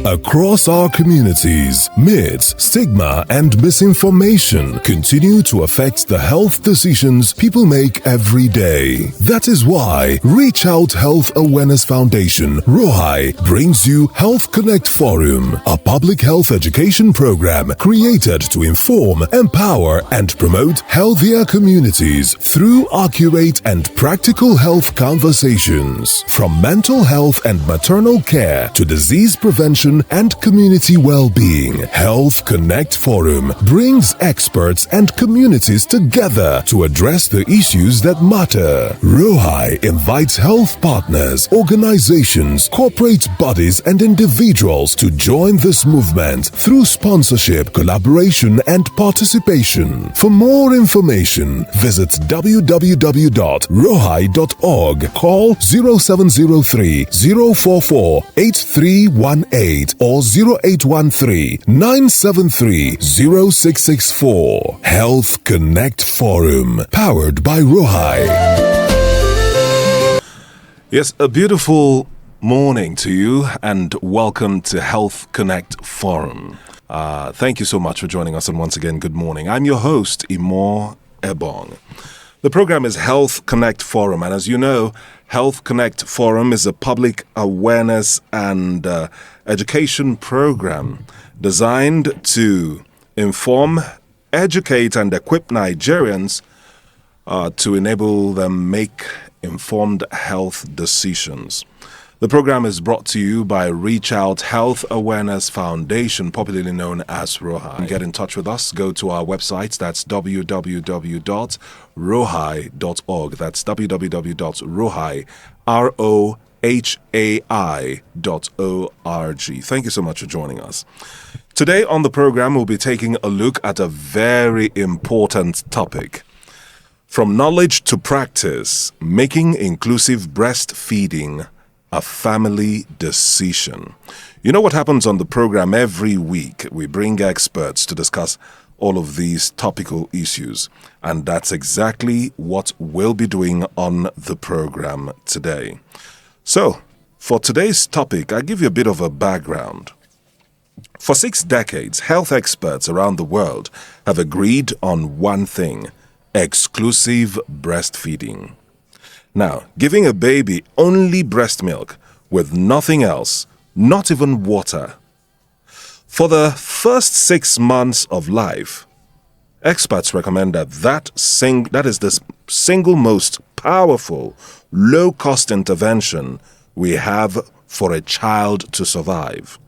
Across our communities, myths, stigma, and misinformation continue to affect the health decisions people make every day. That is why Reach Out Health Awareness Foundation, ROHAI, brings you Health Connect Forum, a public health education program created to inform, empower, and promote healthier communities through accurate and practical health conversations. From mental health and maternal care to disease prevention and community well-being, Health Connect Forum brings experts and communities together to address the issues that matter. ROHAI invites health partners, organizations, corporate bodies, and individuals to join this movement through sponsorship, collaboration, and participation. For more information, visit www.rohai.org, call 0703 044 8318 or 0813 973 0664. Health Connect Forum, powered by ROHAI. Yes, a beautiful morning to you and welcome to Health Connect Forum. Thank you so much for joining us, and once again, good morning. I'm your host, Imoh Ebong. The program is Health Connect Forum, and as you know, Health Connect Forum is a public awareness and education program designed to inform, educate, and equip Nigerians to enable them make informed health decisions. The program is brought to you by Reach Out Health Awareness Foundation, popularly known as ROHAI. Get in touch with us. Go to our website. That's www.rohai.org. That's www.rohai.org. Thank you so much for joining us. Today on the program, we'll be taking a look at a very important topic. From knowledge to practice, making inclusive breastfeeding a family decision. You know what happens on the program every week? We bring experts to discuss all of these topical issues, and that's exactly what we'll be doing on the program today. So, for today's topic, I'll give you a bit of a background. For 6 decades, health experts around the world have agreed on one thing: exclusive breastfeeding. Now, giving a baby only breast milk with nothing else, not even water. For the first 6 months of life, experts recommend that is the single most powerful, low-cost intervention we have for a child to survive.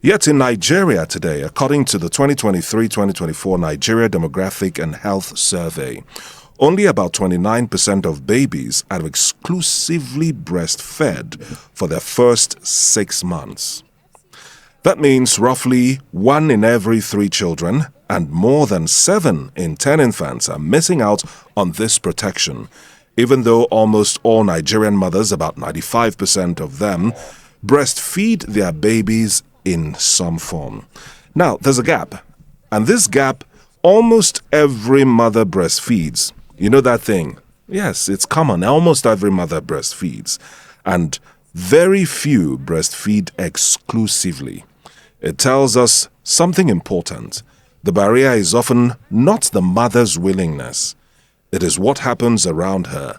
Yet in Nigeria today, according to the 2023-2024 Nigeria Demographic and Health Survey, only about 29% of babies are exclusively breastfed for their first 6 months. That means roughly 1 in every 3 children and more than 7 in 10 infants are missing out on this protection, even though almost all Nigerian mothers, about 95% of them, breastfeed their babies in some form. Now, there's a gap, and this gap, almost every mother breastfeeds. You know that thing? Yes, it's common. Almost every mother breastfeeds, and very few breastfeed exclusively. It tells us something important. The barrier is often not the mother's willingness. It is what happens around her,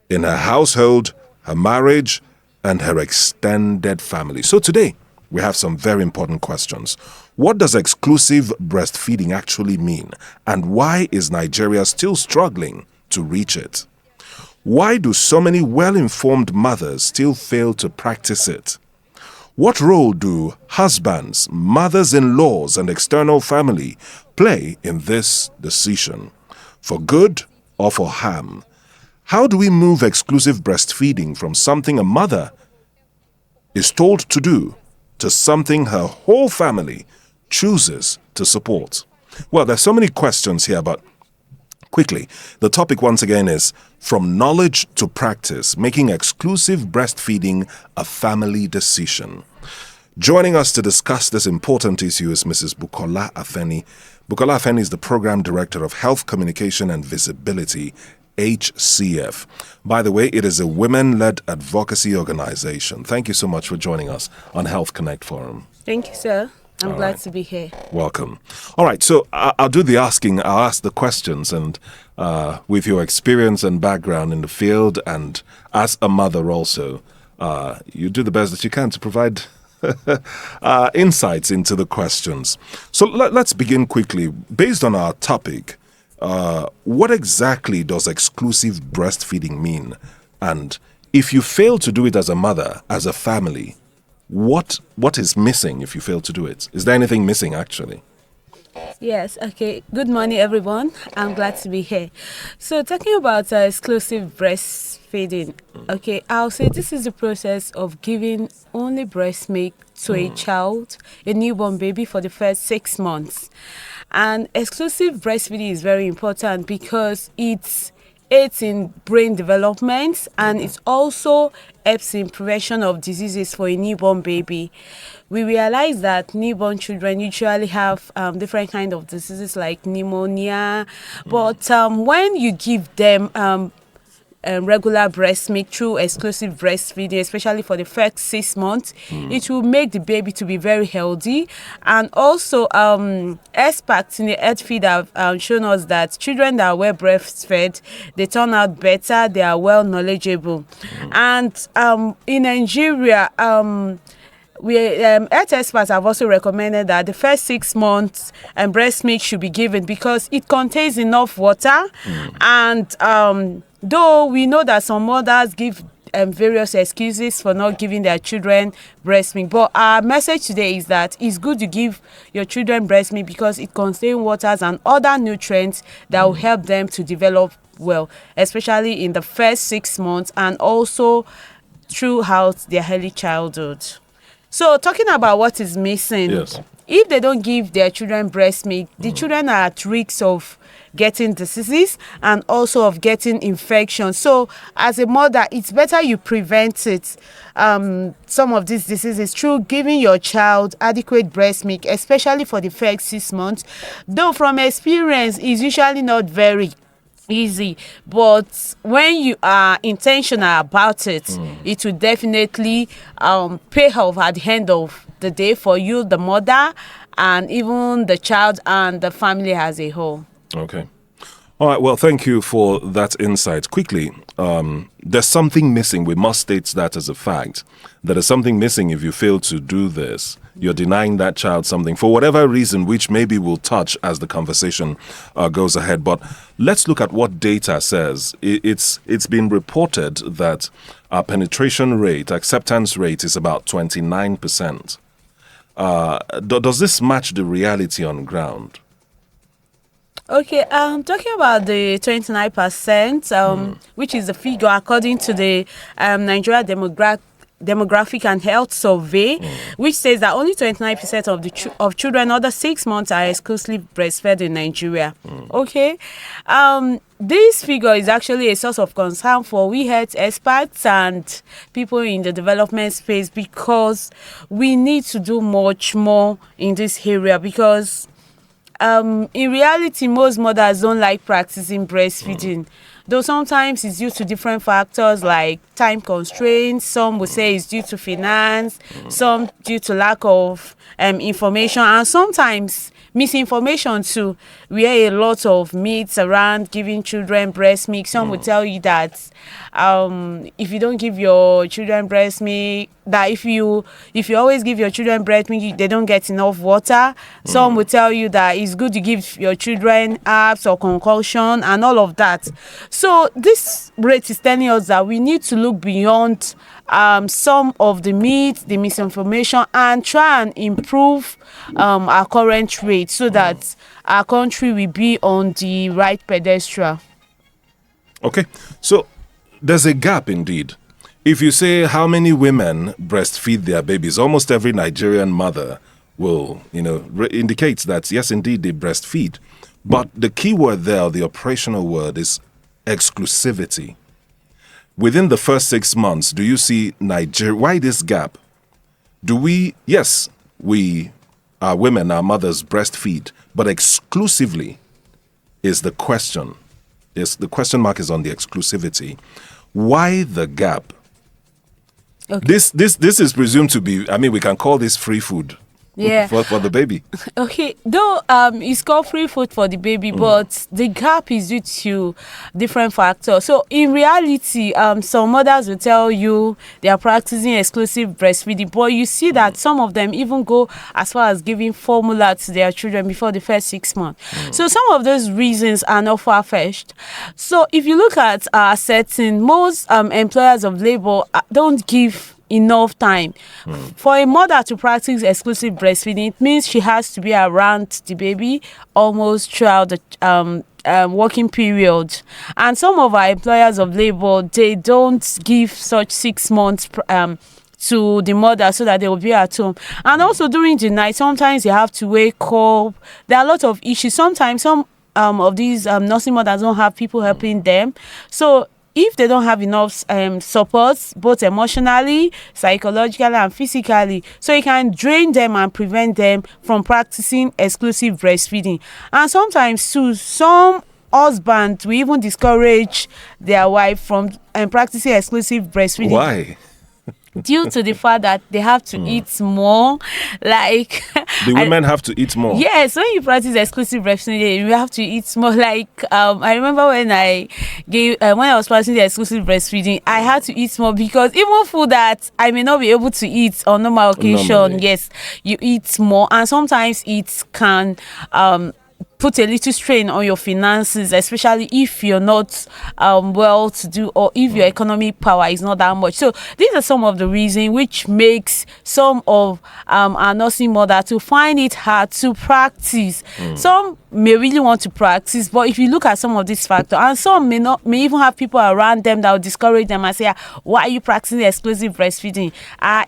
in her household, her marriage, and her extended family. So today, we have some very important questions. What does exclusive breastfeeding actually mean? And why is Nigeria still struggling to reach it? Why do so many well-informed mothers still fail to practice it? What role do husbands, mothers-in-laws, and external family play in this decision? For good or for harm? How do we move exclusive breastfeeding from something a mother is told to do to something her whole family chooses to support? Well, there's so many questions here, but quickly, the topic once again is from knowledge to practice, making exclusive breastfeeding a family decision. Joining us to discuss this important issue is Mrs Bukola Afeni. Bukola Afeni is the Program Director of Health Communication and Visibility HCF. By the way, it is a women-led advocacy organization. Thank you so much for joining us on Health Connect Forum. Thank you, sir. I'm glad to be here. Welcome. All right, so I'll do the asking. I'll ask the questions, and with your experience and background in the field, and as a mother also, you do the best that you can to provide insights into the questions. So let's begin quickly. Based on our topic, what exactly does exclusive breastfeeding mean? And if you fail to do it as a mother, as a family, what is missing if you fail to do it? Is there anything missing actually? Yes, okay. Good morning, everyone. I'm glad to be here. So talking about exclusive breastfeeding, okay, I'll say this is the process of giving only breast milk to a child, a newborn baby, for the first 6 months. And exclusive breastfeeding is very important because it's aids in brain development, and it also helps in prevention of diseases for a newborn baby. We realize that newborn children usually have different kind of diseases like pneumonia, but when you give them regular breast milk through exclusive breastfeeding, especially for the first 6 months, it will make the baby to be very healthy. And also experts in the health field have shown us that children that were breastfed, they turn out better, they are well knowledgeable. And in Nigeria, health experts have also recommended that the first 6 months breast milk should be given because it contains enough water. And though we know that some mothers give various excuses for not giving their children breast milk, but our message today is that it's good to give your children breast milk because it contains waters and other nutrients that will help them to develop well, especially in the first 6 months and also throughout their early childhood. So talking about what is missing, Yes. If they don't give their children breast milk, the children are at risk of getting diseases and also of getting infections. So as a mother, it's better you prevent it, some of these diseases, through giving your child adequate breast milk, especially for the first 6 months. Though from experience, it's usually not very easy, but when you are intentional about it, it will definitely pay off at the end of the day for you, the mother, and even the child and the family as a whole. Okay. All right. Well, thank you for that insight. Quickly, there's something missing. We must state that as a fact. There is something missing if you fail to do this. You're denying that child something for whatever reason, which maybe we'll touch as the conversation goes ahead. But let's look at what data says. It's been reported that our penetration rate, acceptance rate, is about 29%. Does this match the reality on ground? Okay, talking about the 29%, which is the figure according to the Nigeria Demographic and Health Survey, which says that only 29% of children under 6 months are exclusively breastfed in Nigeria. Okay, this figure is actually a source of concern for we health experts and people in the development space because we need to do much more in this area because in reality, most mothers don't like practicing breastfeeding. Though sometimes it's due to different factors like time constraints, some would say it's due to finance, some due to lack of information, and sometimes misinformation too. We hear a lot of myths around giving children breast milk. Some would tell you that if you don't give your children breast milk, that if you always give your children breast milk, they don't get enough water. Some will tell you that it's good to give your children herbs or concoction and all of that. So this rate is telling us that we need to look beyond some of the myths, the misinformation, and try and improve our current rate so that our country will be on the right pedestal. Okay, so there's a gap indeed. If you say how many women breastfeed their babies, almost every Nigerian mother will, indicate that yes, indeed they breastfeed. But the key word there, the operational word, is exclusivity. Within the first 6 months, do you see Nigeria? Why this gap? Yes, our women, our mothers breastfeed, but exclusively is the question. Yes, the question mark is on the exclusivity. Why the gap? Okay. This is presumed to be, I mean, we can call this free food. Yeah. For the baby. Okay, though it's called free food for the baby, but the gap is due to different factors. So in reality, some mothers will tell you they are practicing exclusive breastfeeding, but you see that some of them even go as far as giving formula to their children before the first 6 months. So some of those reasons are not far-fetched. So if you look at our setting, most employers of labor don't give enough time for a mother to practice exclusive breastfeeding. It means she has to be around the baby almost throughout the working period, and some of our employers of labor, they don't give such 6 months to the mother so that they will be at home. And also during the night, sometimes they have to wake up. There are a lot of issues. Sometimes some of these nursing mothers don't have people helping them, so if they don't have enough support, both emotionally, psychologically, and physically, so it can drain them and prevent them from practicing exclusive breastfeeding. And sometimes too, some husbands will even discourage their wife from practicing exclusive breastfeeding. Why? Due to the fact that they have to eat more, like the women have to eat more. Yes, when you practice exclusive breastfeeding, you have to eat more. Like I remember when I was practicing the exclusive breastfeeding, I had to eat more because even food that I may not be able to eat on normal occasion, Normally. yes, you eat more, and sometimes it can put a little strain on your finances, especially if you're not well to do, or if your economic power is not that much. So these are some of the reasons which makes some of our nursing mothers to find it hard to practice. Some may really want to practice, but if you look at some of these factors, and some may even have people around them that will discourage them and say, why are you practicing exclusive breastfeeding?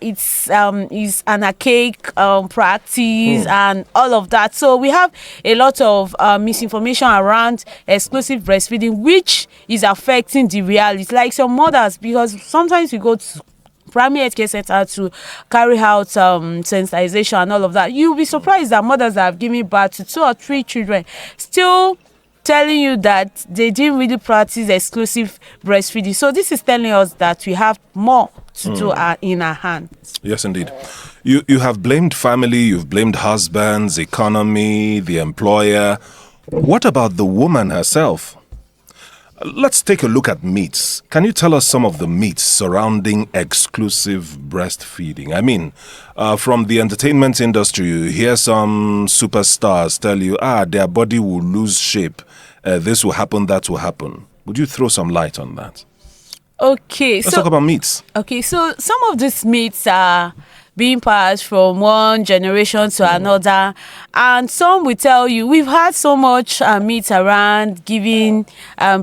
It's an archaic practice and all of that. So we have a lot of misinformation around exclusive breastfeeding, which is affecting the reality. Like some mothers, because sometimes we go to primary health care center to carry out sensitization and all of that, you'll be surprised that mothers that have given birth to 2 or 3 children still telling you that they didn't really practice exclusive breastfeeding. So this is telling us that we have more to do in our hands. Yes, indeed. You have blamed family, you've blamed husbands, economy, the employer. What about the woman herself? Let's take a look at myths. Can you tell us some of the myths surrounding exclusive breastfeeding? I mean, from the entertainment industry, you hear some superstars tell you, their body will lose shape. This will happen, that will happen. Would you throw some light on that? Okay. Let's talk about myths. Okay, so some of these myths are being passed from one generation to another, and some will tell you we've had so much myths around giving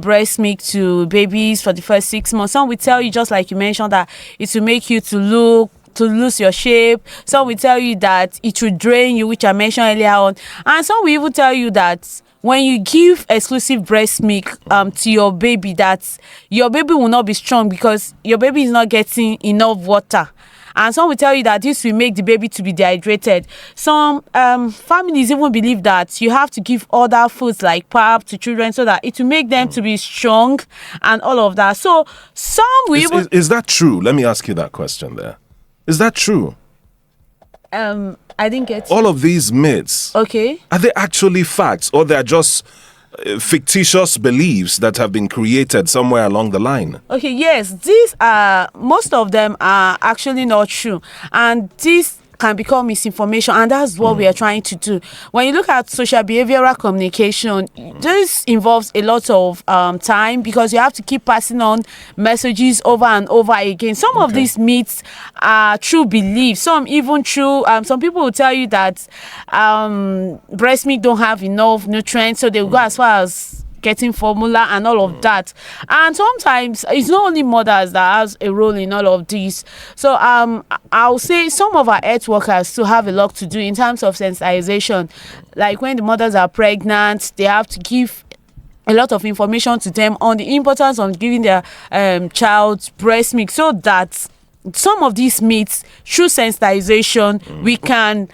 breast milk to babies for the first 6 months. Some will tell you, just like you mentioned, that it will make you to lose your shape. Some will tell you that it will drain you, which I mentioned earlier on, and some will even tell you that when you give exclusive breast milk to your baby, that your baby will not be strong because your baby is not getting enough water. And some will tell you that this will make the baby to be dehydrated. Some families even believe that you have to give other foods like pap to children so that it will make them to be strong and all of that. So some will Is that true? Let me ask you that question there. Is that true? I didn't get all of these myths. Okay. Are they actually facts, or they're just fictitious beliefs that have been created somewhere along the line? Okay, yes, these are, most of them are actually not true, and this can become misinformation, and that's what we are trying to do. When you look at social behavioral communication, this involves a lot of time, because you have to keep passing on messages over and over again. Some of these myths are true beliefs, some even true. Some people will tell you that breast milk don't have enough nutrients, so they will go as far as getting formula and all of that. And sometimes it's not only mothers that has a role in all of this. So I'll say some of our health workers still have a lot to do in terms of sensitization. Like when the mothers are pregnant, they have to give a lot of information to them on the importance of giving their child breast milk, so that some of these myths, through sensitization, we can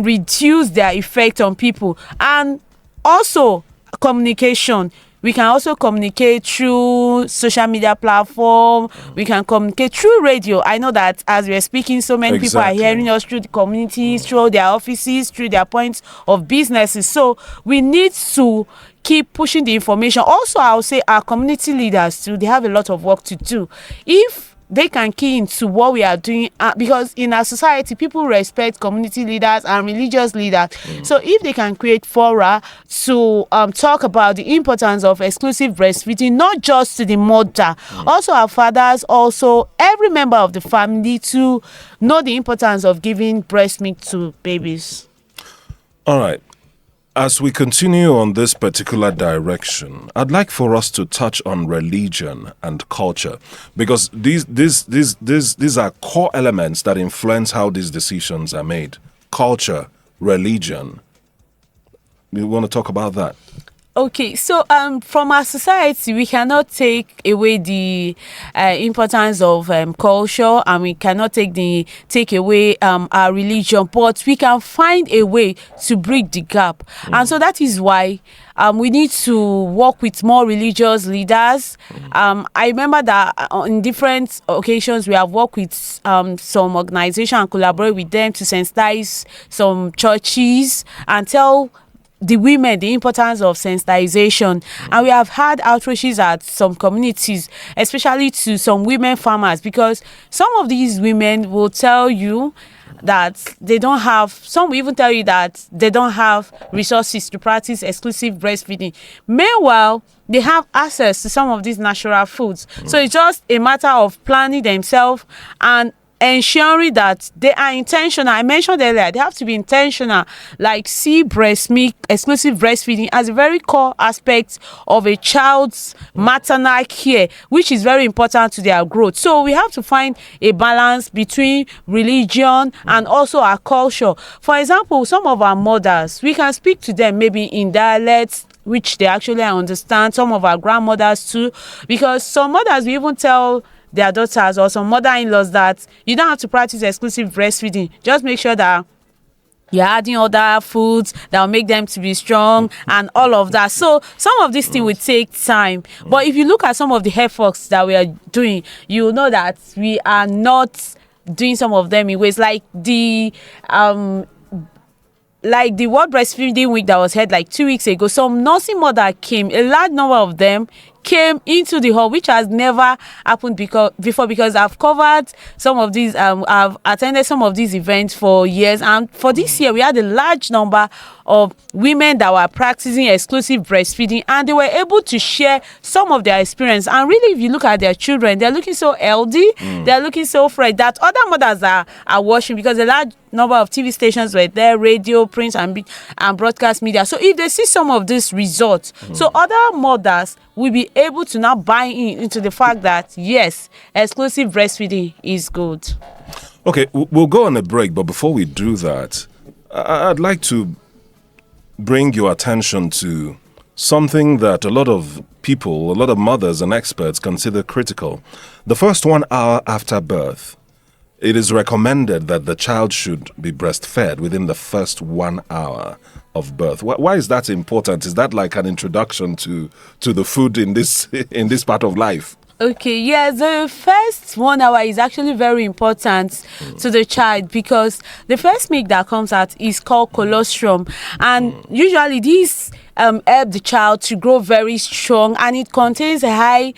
reduce their effect on people. And also communication, We can also communicate through social media platform. We can communicate through radio. I know that as we're speaking, so many people are hearing us through the communities, through their offices, through their points of businesses. So we need to keep pushing the information. Also, I'll say our community leaders too, they have a lot of work to do. If they can key into what we are doing, because in our society people respect community leaders and religious leaders. So if they can create fora to talk about the importance of exclusive breastfeeding, not just to the mother, also our fathers, also every member of the family, to know the importance of giving breast milk to babies. All right. As we continue on this particular direction, I'd like for us to touch on religion and culture, because these are core elements that influence how these decisions are made. Culture, religion. We want to talk about that. Okay, so from our society, we cannot take away the importance of culture, and we cannot take away our religion, but we can find a way to bridge the gap. And so that is why we need to work with more religious leaders. I remember that on different occasions we have worked with some organization and collaborate with them to sensitize some churches and tell the women the importance of sensitization. And we have had outreaches at some communities, especially to some women farmers, because some of these women will tell you that they don't have, some will even tell you that they don't have resources to practice exclusive breastfeeding. Meanwhile, they have access to some of these natural foods. So it's just a matter of planning themselves and ensuring that they are intentional. I mentioned earlier, they have to be intentional, like see breast milk, exclusive breastfeeding as a very core aspect of a child's maternal care, which is very important to their growth. So we have to find a balance between religion and also our culture. For example, some of our mothers, we can speak to them maybe in dialects which they actually understand, some of our grandmothers too, because some mothers will even tell their daughters or some mother-in-laws that you don't have to practice exclusive breastfeeding. Just make sure that you're adding other foods that will make them to be strong and all of that. So some of these things will take time. But if you look at some of the efforts that we are doing, you will know that we are not doing some of them in ways like the World Breastfeeding Week that was held like 2 weeks ago. Some nursing mother came, a large number of them came into the hall, which has never happened before, because I've covered some of these, I've attended some of these events for years, and for this year we had a large number of women that were practicing exclusive breastfeeding, and they were able to share some of their experience. And really, if you look at their children, they're looking so healthy, they're looking so fresh that other mothers are watching, because a large number of TV stations were there, radio, print, and broadcast media. So if they see some of these results, so other mothers will be able to now buy into the fact that yes, exclusive breastfeeding is good. Okay, we'll go on a break, but before we do that, I'd like to bring your attention to something that a lot of people, a lot of mothers and experts consider critical. The first 1 hour after birth, it is recommended that the child should be breastfed within the first 1 hour of birth. Why is that important? Is that like an introduction to the food in this part of life? Okay, yeah, the first 1 hour is actually very important to the child, because the first milk that comes out is called colostrum, and usually these help the child to grow very strong, and it contains a high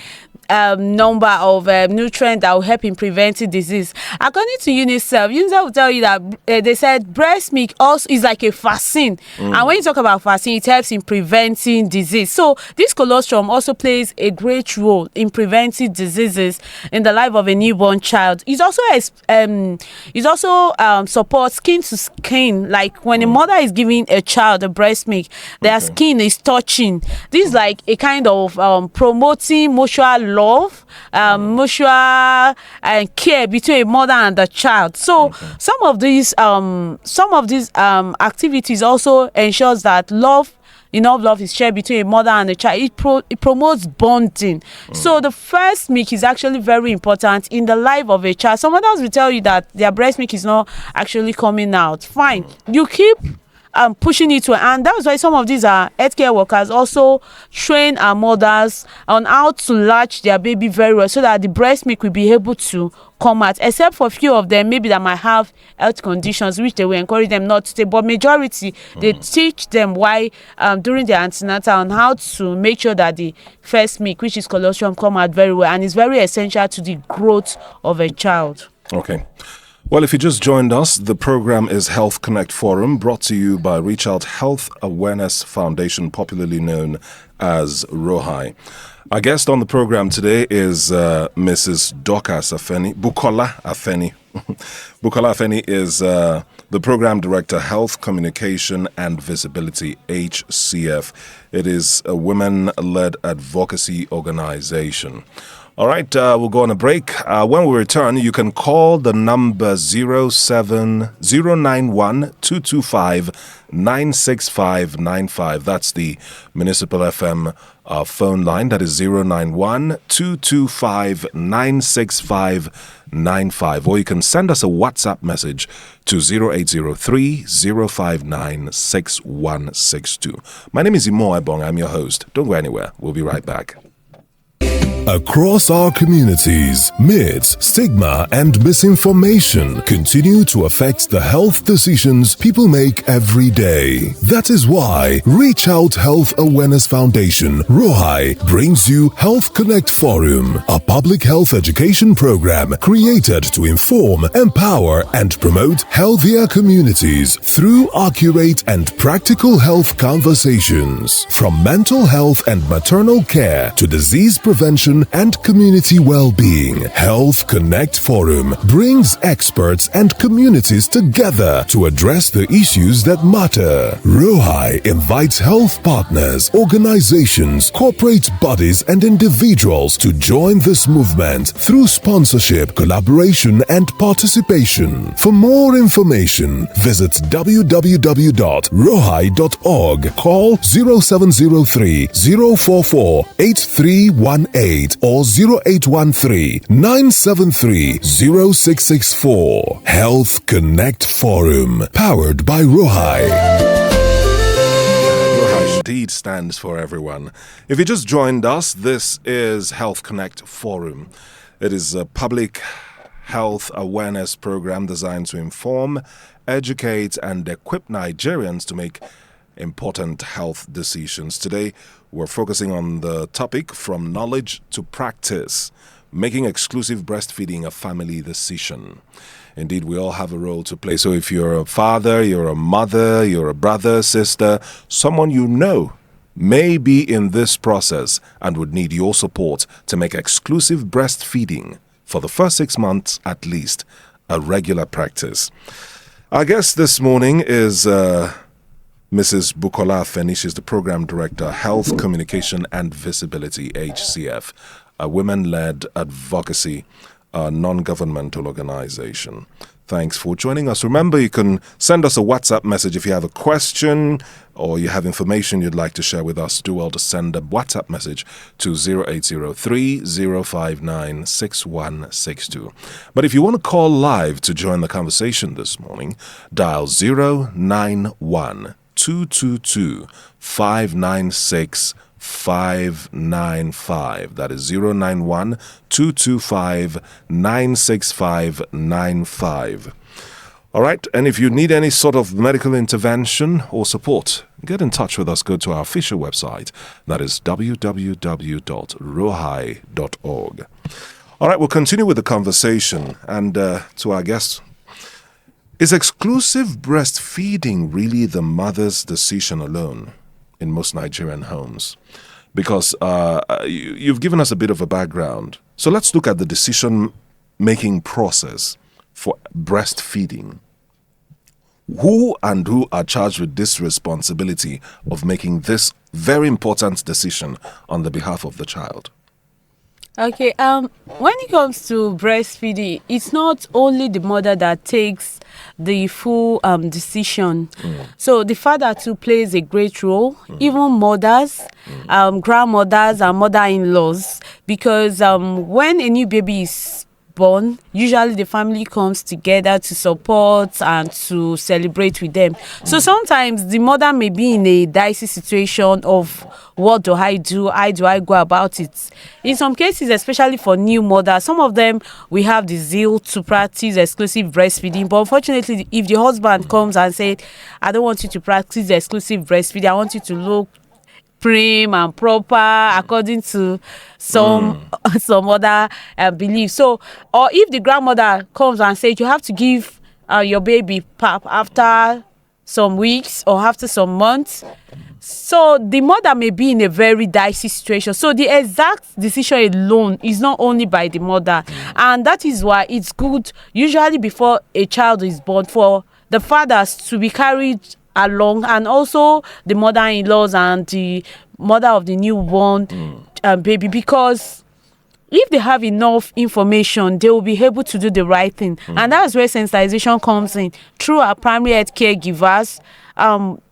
number of nutrients that will help in preventing disease. According to UNICEF will tell you that they said breast milk also is like a vaccine, and when you talk about vaccine, it helps in preventing disease. So this colostrum also plays a great role in preventing diseases in the life of a newborn child. It also supports skin to skin, like when a mother is giving a child a breast milk, their skin is touching. This is like a kind of promoting mutual love, mutual care between a mother and the child. So some of these activities also ensures that enough love is shared between a mother and a child. It promotes bonding. So the first milk is actually very important in the life of a child. Some mothers will tell you that their breast milk is not actually coming out. Fine, you keep pushing it to, and that's why some of these are healthcare workers also train our mothers on how to latch their baby very well, so that the breast milk will be able to come out, except for a few of them maybe that might have health conditions which they will encourage them not to take, but majority they teach them why during their antenatal on how to make sure that the first milk, which is colostrum, come out very well, and is very essential to the growth of a child. Okay. Well, if you just joined us, the program is Health Connect Forum, brought to you by Reach Out Health Awareness Foundation, popularly known as ROHI. Our guest on the program today is Mrs. Bukola Afeni. Bukola Afeni is the Program Director, Health Communication and Visibility, HCF. It is a women-led advocacy organization. All right, we'll go on a break. When we return, you can call the number 091-225-96595. That's the Municipal FM phone line. That is 091-225-96595. Or you can send us a WhatsApp message to 0803-059-6162. My name is Imoh Ebong. I'm your host. Don't go anywhere. We'll be right back. Across our communities, myths, stigma, and misinformation continue to affect the health decisions people make every day. That is why Reach Out Health Awareness Foundation, ROHI, brings you Health Connect Forum, a public health education program created to inform, empower, and promote healthier communities through accurate and practical health conversations. From mental health and maternal care to disease prevention and community well-being, Health Connect Forum brings experts and communities together to address the issues that matter. ROHI invites health partners, organizations, corporate bodies, and individuals to join this movement through sponsorship, collaboration, and participation. For more information, visit www.rohi.org, call 0703 044 8318 or 0813-973-0664. Health Connect Forum, powered by ROHI. ROHI indeed stands for everyone. If you just joined us, this is Health Connect Forum. It is a public health awareness program designed to inform, educate, and equip Nigerians to make important health decisions. Today, we're focusing on the topic from knowledge to practice, making exclusive breastfeeding a family decision. Indeed, we all have a role to play. So if you're a father, you're a mother, you're a brother, sister, someone you know may be in this process and would need your support to make exclusive breastfeeding for the first 6 months at least a regular practice. Our guest this morning is Mrs. Bukola Afeni. She's the Program Director, Health Communication and Visibility, HCF, a women-led advocacy, non-governmental organization. Thanks for joining us. Remember, you can send us a WhatsApp message if you have a question or you have information you'd like to share with us. Do well to send a WhatsApp message to 0803-059-6162. But if you want to call live to join the conversation this morning, dial 091-222-596-595. That is 091-225-96595. All right, and if you need any sort of medical intervention or support, get in touch with us. Go to our official website. That is www.rohi.org. All right, we'll continue with the conversation. And to our guests, is exclusive breastfeeding really the mother's decision alone in most Nigerian homes? Because you've given us a bit of a background. So let's look at the decision-making process for breastfeeding. Who are charged with this responsibility of making this very important decision on the behalf of the child? Okay, when it comes to breastfeeding, it's not only the mother that takes the full decision. So the father too plays a great role, even mothers, grandmothers and mother-in-laws, because when a new baby is born, usually the family comes together to support and to celebrate with them. So sometimes the mother may be in a dicey situation of what do I do? How do I go about it? In some cases, especially for new mothers, some of them we have the zeal to practice exclusive breastfeeding. But unfortunately, if the husband comes and said, I don't want you to practice exclusive breastfeeding, I want you to look prim and proper according to some other beliefs. So, or if the grandmother comes and says you have to give your baby pap after some weeks or after some months, so the mother may be in a very dicey situation. So the exact decision alone is not only by the mother, and that is why it's good usually before a child is born for the fathers to be carried along, and also the mother-in-laws and the mother of the newborn baby, because if they have enough information, they will be able to do the right thing. And that's where sensitization comes in through our primary health caregivers.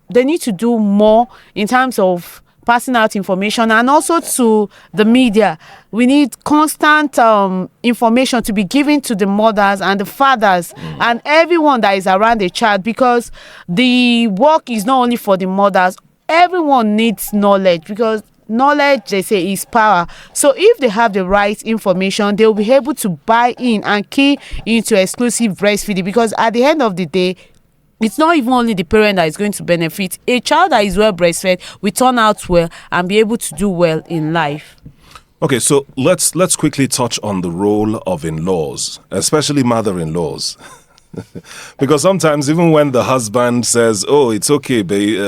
They need to do more in terms of passing out information, and also to the media. We need constant information to be given to the mothers and the fathers and everyone that is around the child, because the work is not only for the mothers. Everyone needs knowledge, because knowledge, they say, is power. So if they have the right information, they will be able to buy in and key into exclusive breastfeeding, because at the end of the day, it's not even only the parent that is going to benefit. A child that is well breastfed will turn out well and be able to do well in life. Okay, so let's quickly touch on the role of in-laws, especially mother-in-laws. Because sometimes even when the husband says, oh, it's okay,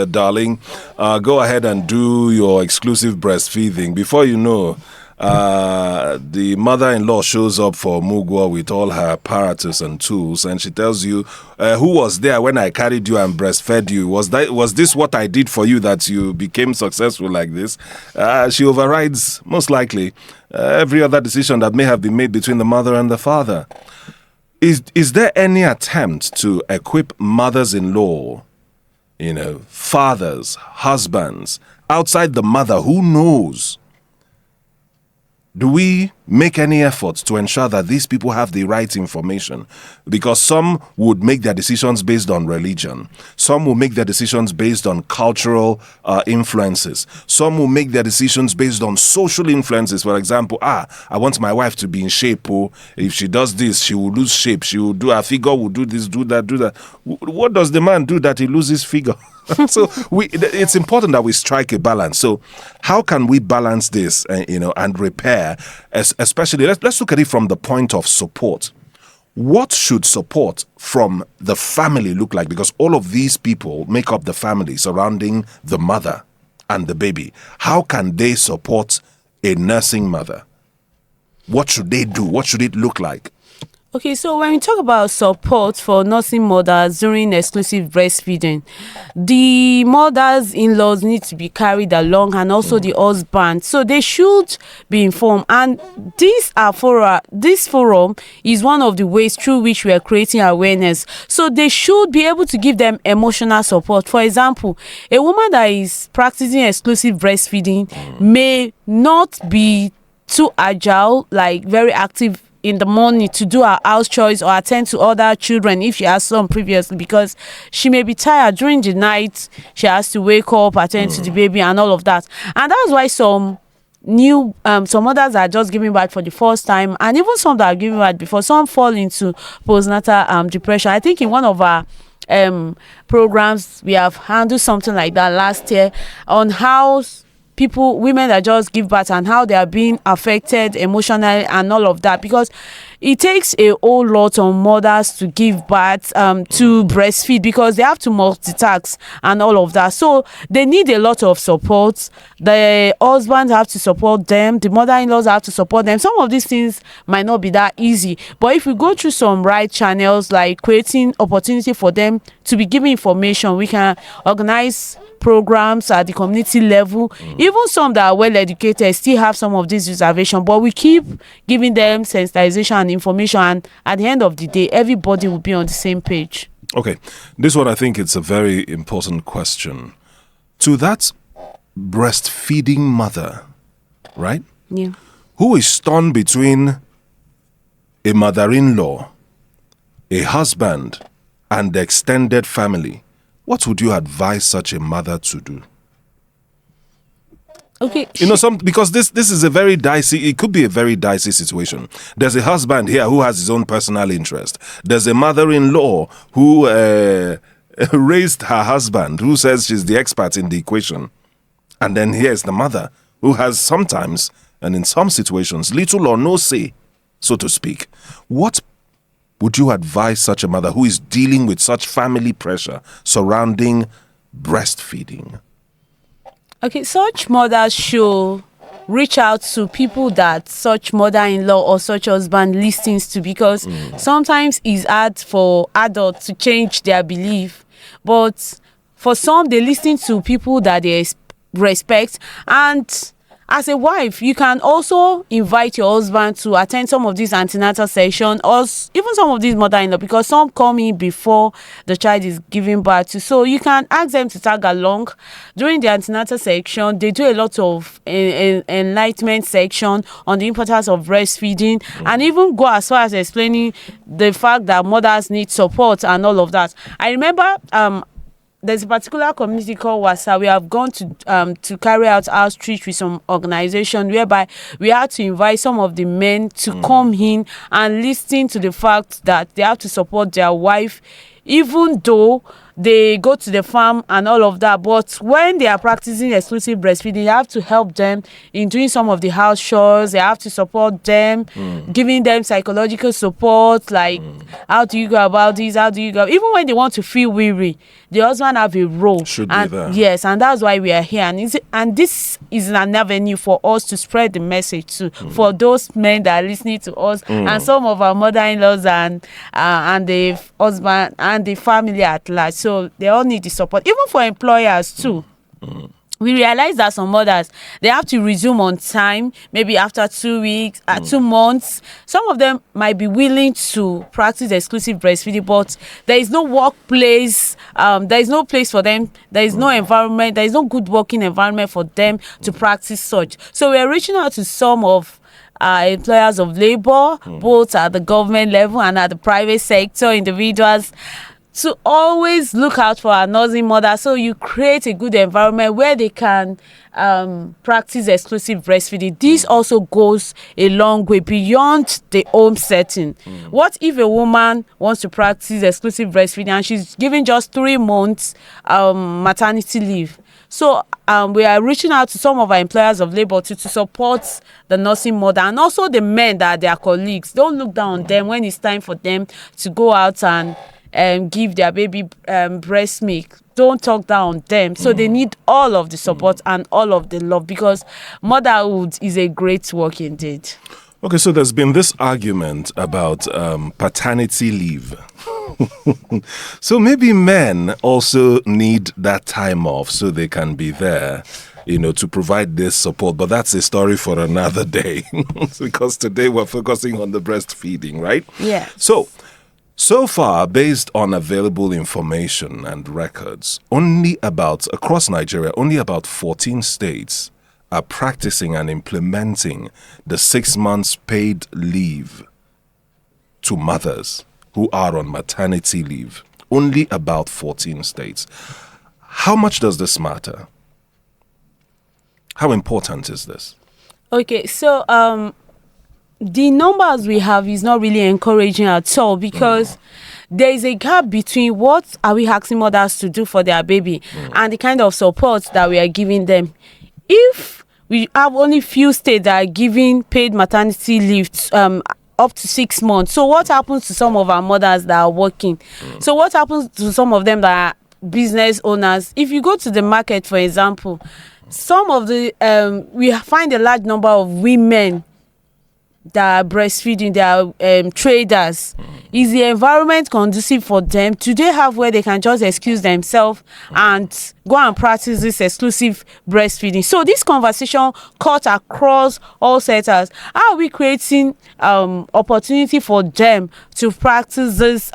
darling, go ahead and do your exclusive breastfeeding, before you know, the mother-in-law shows up for Mugwa with all her apparatus and tools, and she tells you, who was there when I carried you and breastfed you? Was this what I did for you that you became successful like this? She overrides, most likely, every other decision that may have been made between the mother and the father. Is there any attempt to equip mothers-in-law, fathers, husbands, outside the mother, who knows? Do we make any efforts to ensure that these people have the right information? Because some would make their decisions based on religion. Some will make their decisions based on cultural influences. Some will make their decisions based on social influences. For example, I want my wife to be in shape. Oh, if she does this, she will lose shape. She will do, her figure will do this, do that, do that. What does the man do that he loses figure? So it's important that we strike a balance. So how can we balance this, and repair, especially, let's look at it from the point of support. What should support from the family look like? Because all of these people make up the family surrounding the mother and the baby. How can they support a nursing mother? What should they do? What should it look like? Okay, so when we talk about support for nursing mothers during exclusive breastfeeding, the mothers-in-laws need to be carried along, and also the husband. So they should be informed. And this forum is one of the ways through which we are creating awareness. So they should be able to give them emotional support. For example, a woman that is practicing exclusive breastfeeding may not be too agile, like very active in the morning to do her house chores or attend to other children if she has some previously, because she may be tired during the night. She has to wake up, attend to the baby and all of that. And that's why some mothers are just giving birth for the first time, and even some that are giving birth before, some fall into postnatal depression. I think in one of our programs we have handled something like that last year on how women that just give birth and how they are being affected emotionally and all of that, because it takes a whole lot of mothers to give birth, to breastfeed, because they have to multitask and all of that. So they need a lot of support. The husbands have to support them. The mother-in-laws have to support them. Some of these things might not be that easy, but if we go through some right channels, like creating opportunity for them to be given information, we can organize programs at the community level. Even some that are well educated still have some of these reservations, but we keep giving them sensitization and information, and at the end of the day, everybody will be on the same page. Okay, this one, I think it's a very important question. To that breastfeeding mother, right? Yeah. Who is torn between a mother-in-law, a husband, and the extended family, what would you advise such a mother to do? Okay. Because this is a very dicey, it could be a very dicey situation. There's a husband here who has his own personal interest. There's a mother-in-law who raised her husband, who says she's the expert in the equation. And then here's the mother who has sometimes, and in some situations, little or no say, so to speak. What would you advise such a mother who is dealing with such family pressure surrounding breastfeeding? Okay, such mothers should reach out to people that such mother-in-law or such husband listens to, because sometimes it's hard for adults to change their belief. But for some, they listen to people that they respect. And as a wife, you can also invite your husband to attend some of these antenatal sessions, or even some of these mother-in-law, because some come in before the child is giving birth to. So you can ask them to tag along during the antenatal section. They do a lot of enlightenment section on the importance of breastfeeding, and even go as far as explaining the fact that mothers need support and all of that. I remember there's a particular community called Wasa. We have gone to carry out outreach with some organization, whereby we had to invite some of the men to come in and listen to the fact that they have to support their wife, even though they go to the farm and all of that. But when they are practicing exclusive breastfeeding, you have to help them in doing some of the house chores. They have to support them, giving them psychological support, like how do you go about this, how do you go, even when they want to feel weary, the husband have a role. Should be there. Yes, and that's why we are here. And this is an avenue for us to spread the message to for those men that are listening to us, and some of our mother-in-laws and the husband and the family at large. So they all need the support, even for employers too. We realize that some mothers, they have to resume on time, maybe after 2 weeks, 2 months. Some of them might be willing to practice exclusive breastfeeding, but there is no workplace, there is no place for them, there is no environment, there is no good working environment for them to practice such. So we are reaching out to some of employers of labor, both at the government level and at the private sector, individuals, to always look out for our nursing mother. So you create a good environment where they can practice exclusive breastfeeding. This also goes a long way beyond the home setting. What if a woman wants to practice exclusive breastfeeding and she's given just 3 months maternity leave? So we are reaching out to some of our employers of labor to support the nursing mother, and also the men that are their colleagues. Don't look down on them when it's time for them to go out and give their baby breast milk. Don't talk down on them. So they need all of the support and all of the love, because motherhood is a great work indeed. Okay, so there's been this argument about paternity leave. So maybe men also need that time off so they can be there, to provide this support. But that's a story for another day, because today we're focusing on the breastfeeding, right? Yeah. So far, based on available information and records, across Nigeria, only about 14 states are practicing and implementing the 6 months paid leave to mothers who are on maternity leave. Only about 14 states. How much does this matter? How important is this? Okay, so the numbers we have is not really encouraging at all, because there is a gap between what are we asking mothers to do for their baby and the kind of support that we are giving them. If we have only few states that are giving paid maternity leave up to 6 months, so what happens to some of our mothers that are working? So what happens to some of them that are business owners? If you go to the market, for example, some of the we find a large number of women that are breastfeeding, they are traders. Is the environment conducive for them? Do they have where they can just excuse themselves and go and practice this exclusive breastfeeding? So this conversation cut across all sectors. How are we creating opportunity for them to practice this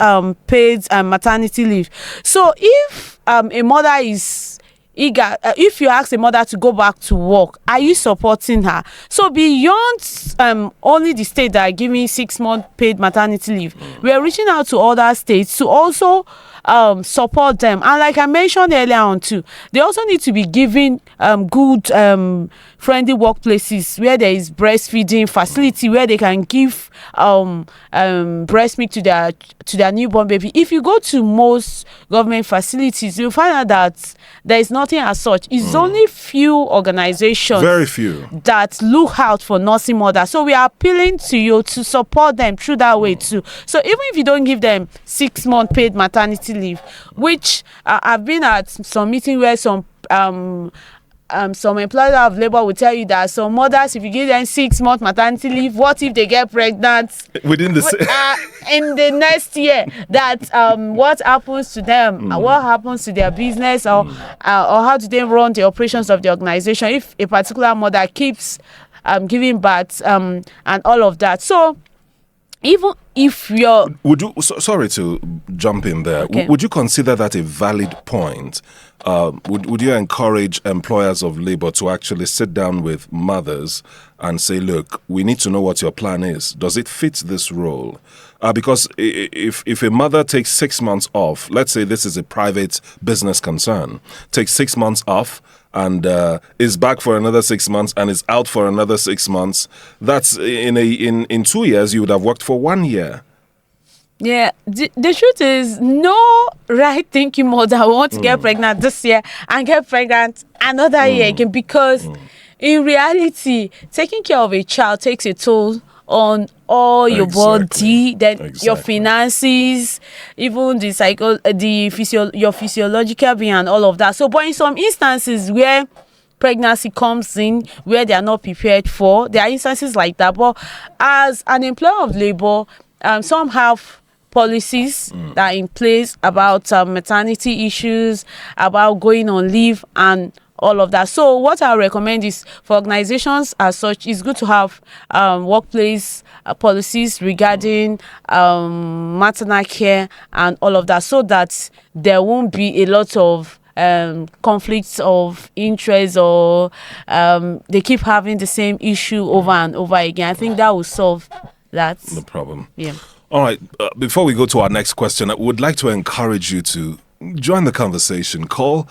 paid maternity leave? So if a mother is eager. If you ask a mother to go back to work, are you supporting her? So beyond only the state that are giving 6-month paid maternity leave, we are reaching out to other states to also support them. And like I mentioned earlier on too, they also need to be given good friendly workplaces where there is breastfeeding facility where they can give breast milk to their newborn baby. If you go to most government facilities, you'll find out that there is nothing as such. It's only few organizations, very few, that look out for nursing mothers. So we are appealing to you to support them through that way too. So even if you don't give them 6-month paid maternity leave, which I've been at some meeting where some employers of labor will tell you that some mothers, if you give them 6-month maternity leave, what if they get pregnant within the in the next year? That what happens to them? What happens to their business, or how do they run the operations of the organization if a particular mother keeps giving birth and all of that? So even if you're sorry to jump in there, okay, would you consider that a valid point? Would you encourage employers of labor to actually sit down with mothers and say, look, we need to know what your plan is. Does it fit this role? Because if a mother takes 6 months off, let's say this is a private business concern, takes 6 months off and is back for another 6 months and is out for another 6 months, that's in 2 years you would have worked for 1 year. Yeah, the truth is, no right thinking mother wants to get pregnant this year and get pregnant another year again, because in reality, taking care of a child takes a toll on all your body, then your finances, even your physiological being and all of that. So, but in some instances where pregnancy comes in where they are not prepared for, there are instances like that. But as an employer of labor, some have policies that are in place about maternity issues, about going on leave and all of that. So what I recommend is for organizations as such, it's good to have workplace policies regarding maternal care and all of that, so that there won't be a lot of conflicts of interest, or they keep having the same issue over and over again. I think that will solve that. No problem. Yeah. All right. Before we go to our next question, I would like to encourage you to join the conversation. Call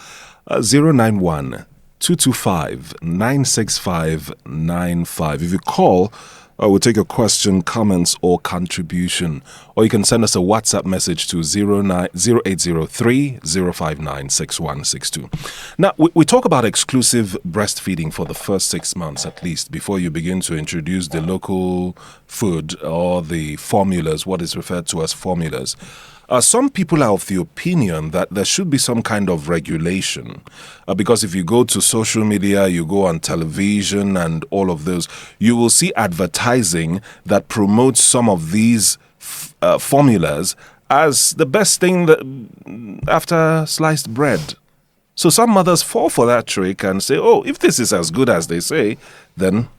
091 225 96595. If you call, we'll take a question, comments, or contribution. Or you can send us a WhatsApp message to 0803 059 6162. Now, we talk about exclusive breastfeeding for the first 6 months at least, before you begin to introduce the local food or the formulas, what is referred to as formulas. Some people are of the opinion that there should be some kind of regulation, because if you go to social media, you go on television and all of those, you will see advertising that promotes some of these formulas as the best thing after sliced bread. So some mothers fall for that trick and say, oh, if this is as good as they say, then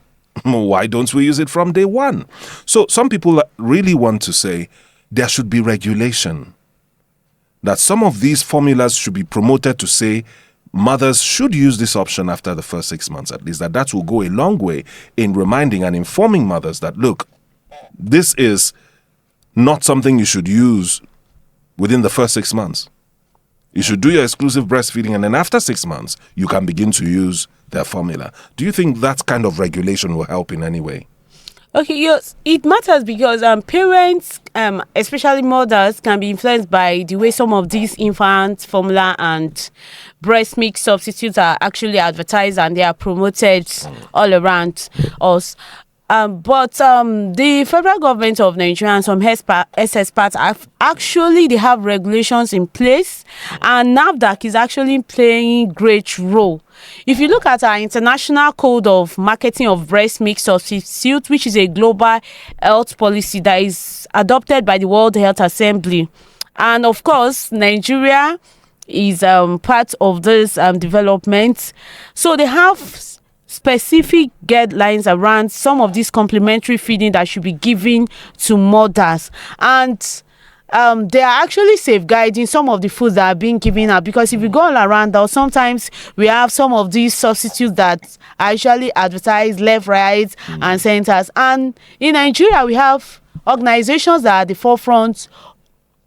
why don't we use it from day one? So some people really want to say, there should be regulation, that some of these formulas should be promoted to say mothers should use this option after the first 6 months at least, that will go a long way in reminding and informing mothers that, look, this is not something you should use within the first 6 months. You should do your exclusive breastfeeding, and then after 6 months, you can begin to use their formula. Do you think that kind of regulation will help in any way? Okay, yes, it matters because parents, especially mothers, can be influenced by the way some of these infant formula and breast milk substitutes are actually advertised and they are promoted all around us. But the federal government of Nigeria and some experts they have regulations in place, and NAFDAC is actually playing great role. If you look at our International Code of Marketing of Breast Milk Substitute, which is a global health policy that is adopted by the World Health Assembly, and of course Nigeria is part of this development, so they have specific guidelines around some of this complementary feeding that should be given to mothers. And they are actually safeguarding some of the foods that are being given out, because if you go all around us, sometimes we have some of these substitutes that are actually advertised left, right, and centers. And in Nigeria, we have organizations that are at the forefront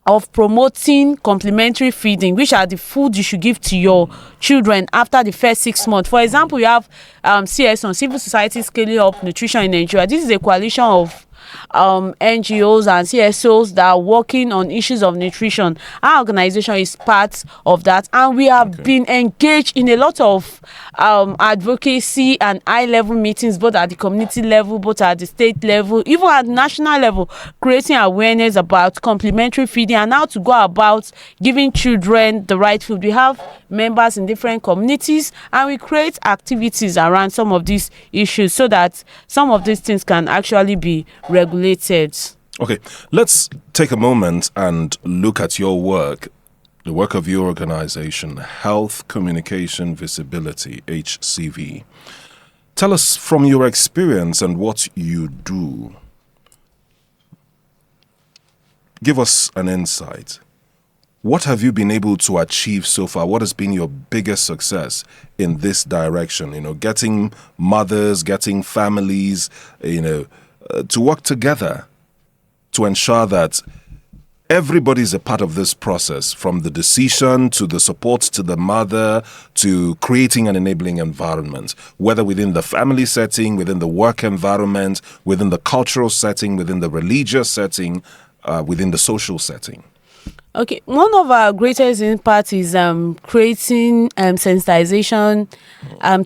of promoting complementary feeding, which are the food you should give to your children after the first 6 months. For example, you have CSO, Civil Society Scaling Up Nutrition in Nigeria. This is a coalition of NGOs and CSOs that are working on issues of nutrition. Our organization is part of that, and we have been engaged in a lot of advocacy and high-level meetings, both at the community level, both at the state level, even at national level, creating awareness about complementary feeding and how to go about giving children the right food. We have members in different communities, and we create activities around some of these issues so that some of these things can actually be regulated. Okay, let's take a moment and look at your work, the work of your organization, Health Communication Visibility, HCV. Tell us from your experience and what you do. Give us an insight. What have you been able to achieve so far? What has been your biggest success in this direction? Getting mothers, getting families, to work together to ensure that everybody is a part of this process, from the decision to the support to the mother to creating an enabling environment, whether within the family setting, within the work environment, within the cultural setting, within the religious setting, within the social setting. Okay, one of our greatest impact is creating sensitization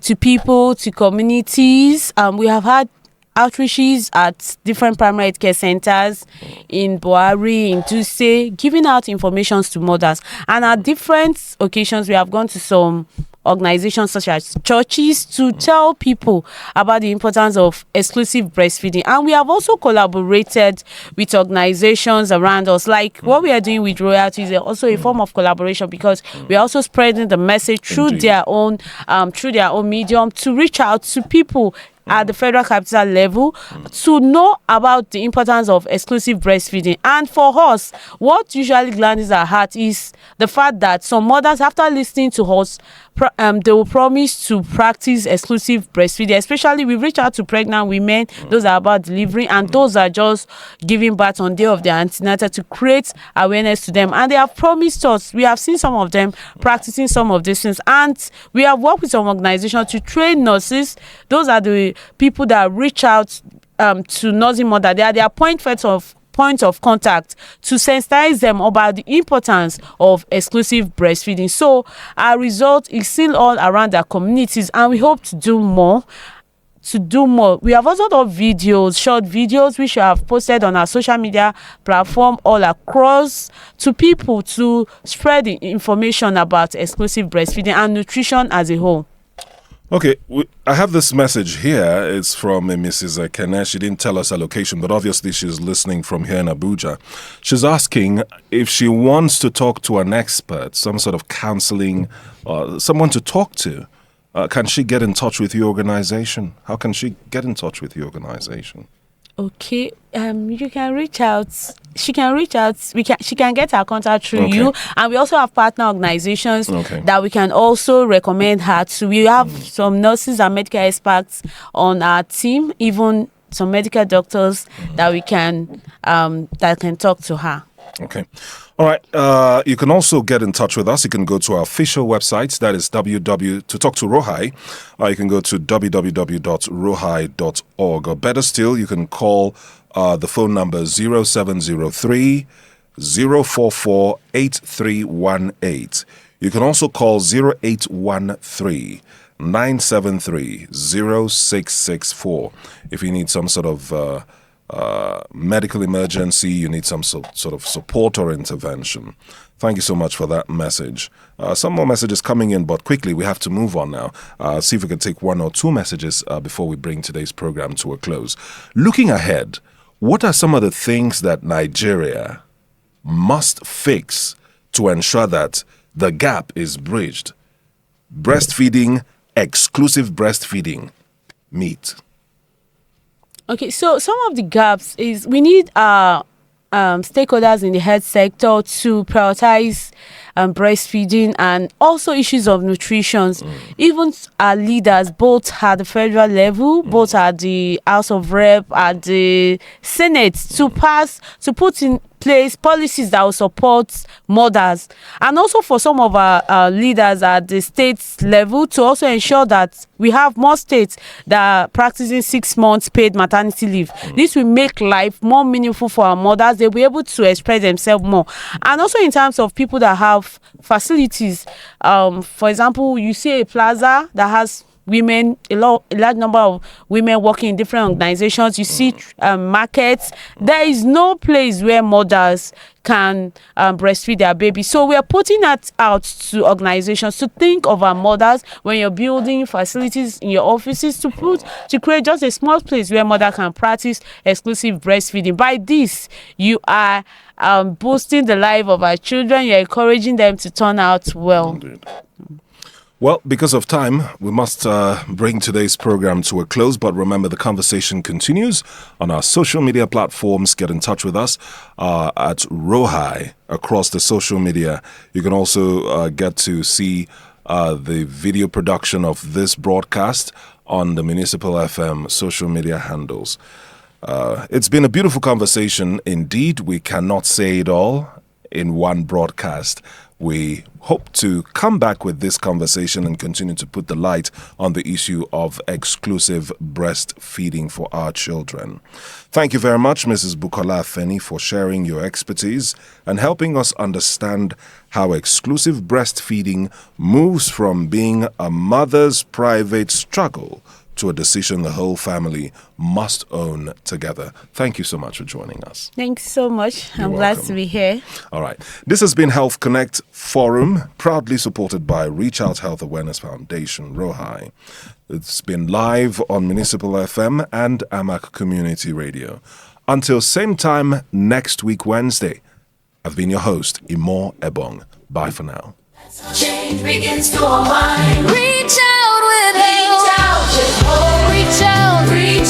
to people, to communities. We have had outreaches at different primary care centers in Buhari, in Duse, giving out information to mothers. And at different occasions, we have gone to some organizations such as churches to tell people about the importance of exclusive breastfeeding. And we have also collaborated with organizations around us, like what we are doing with Royalty is also a form of collaboration, because we are also spreading the message through their own medium to reach out to people at the federal capital level to know about the importance of exclusive breastfeeding. And for us, what usually glands our heart is the fact that some mothers, after listening to us, they will promise to practice exclusive breastfeeding. Especially, we reach out to pregnant women, those are about delivering, and those are just giving birth on day of their antenatal, to create awareness to them. And they have promised us, we have seen some of them practicing some of these things, and we have worked with some organizations to train nurses. Those are the people that reach out to nursing mother. They are their point of contact to sensitize them about the importance of exclusive breastfeeding. So our result is still all around our communities, and we hope to do more. We have also done videos, short videos, which we have posted on our social media platform all across, to people to spread the information about exclusive breastfeeding and nutrition as a whole. Okay, I have this message here. It's from Mrs. Kene. She didn't tell us her location, but obviously she's listening from here in Abuja. She's asking if she wants to talk to an expert, some sort of counseling, someone to talk to. Can she get in touch with your organization? How can she get in touch with your organization? Okay, you can reach out. She can reach out. She can get her contact through you, and we also have partner organizations that we can also recommend her to. We have some nurses and medical experts on our team, even some medical doctors that we can talk to her. Okay. All right. You can also get in touch with us. You can go to our official website. That is to talk to ROHI. You can go to www.rohi.org. Or better still, you can call the phone number 0703 044 8318. You can also call 0813 973 0664 if you need some sort of medical emergency, you need some sort of support or intervention. Thank you so much for that message. Some more messages coming in, but quickly, we have to move on now. See if we can take one or two messages before we bring today's program to a close. Looking ahead, what are some of the things that Nigeria must fix to ensure that the gap is bridged? Breastfeeding, exclusive breastfeeding, meet. Okay, so some of the gaps is we need stakeholders in the health sector to prioritize breastfeeding and also issues of nutrition. Even our leaders, both at the federal level, both at the House of Rep, at the Senate, to put in place policies that will support mothers, and also for some of our leaders at the state level to also ensure that we have more states that are practicing 6 months paid maternity leave. This will make life more meaningful for our mothers. They'll be able to express themselves more. And also in terms of people that have facilities, for example, you see a plaza that has women, a large number of women working in different organizations. You see markets. There is no place where mothers can breastfeed their baby. So we are putting that out to organizations to think of our mothers when you're building facilities in your offices, to create just a small place where mother can practice exclusive breastfeeding. By this, you are boosting the life of our children. You're encouraging them to turn out well. Indeed. Well, because of time, we must bring today's program to a close. But remember, the conversation continues on our social media platforms. Get in touch with us at ROHI across the social media. You can also get to see the video production of this broadcast on the Municipal FM social media handles. It's been a beautiful conversation indeed. We cannot say it all in one broadcast. We hope to come back with this conversation and continue to put the light on the issue of exclusive breastfeeding for our children. Thank you very much, Mrs Bukola Afeni, for sharing your expertise and helping us understand how exclusive breastfeeding moves from being a mother's private struggle to a decision the whole family must own together. Thank you so much for joining us. Thanks so much. I'm glad to be here. All right. This has been Health Connect Forum, proudly supported by Reach Out Health Awareness Foundation, ROHI. It's been live on Municipal FM and AMAC Community Radio. Until same time next week, Wednesday, I've been your host, Imoh Ebong. Bye for now. Change begins to unwind. Reach out with hope. Reach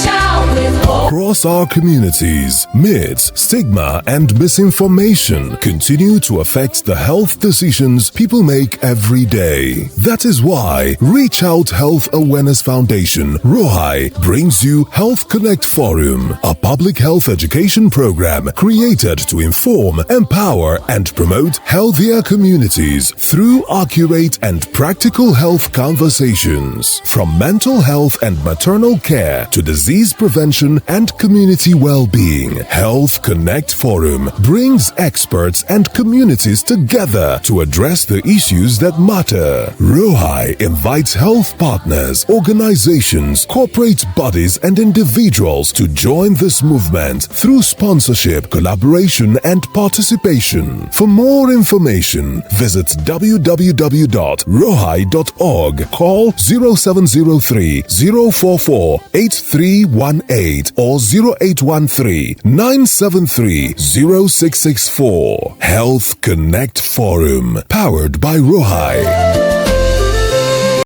out with hope. Across our communities, myths, stigma, and misinformation continue to affect the health decisions people make every day. That is why Reach Out Health Awareness Foundation, ROHI, brings you Health Connect Forum, a public health education program created to inform, empower, and promote healthier communities through accurate and practical health conversations. From mental health and maternal care to disease prevention and community well-being, Health Connect Forum brings experts and communities together to address the issues that matter. ROHI invites health partners, organizations, corporate bodies, and individuals to join this movement through sponsorship, collaboration, and participation. For more information, visit www.rohi.org. Call 0703 044 8318 or 0813 973 0664. Health Connect Forum, powered by ROHI.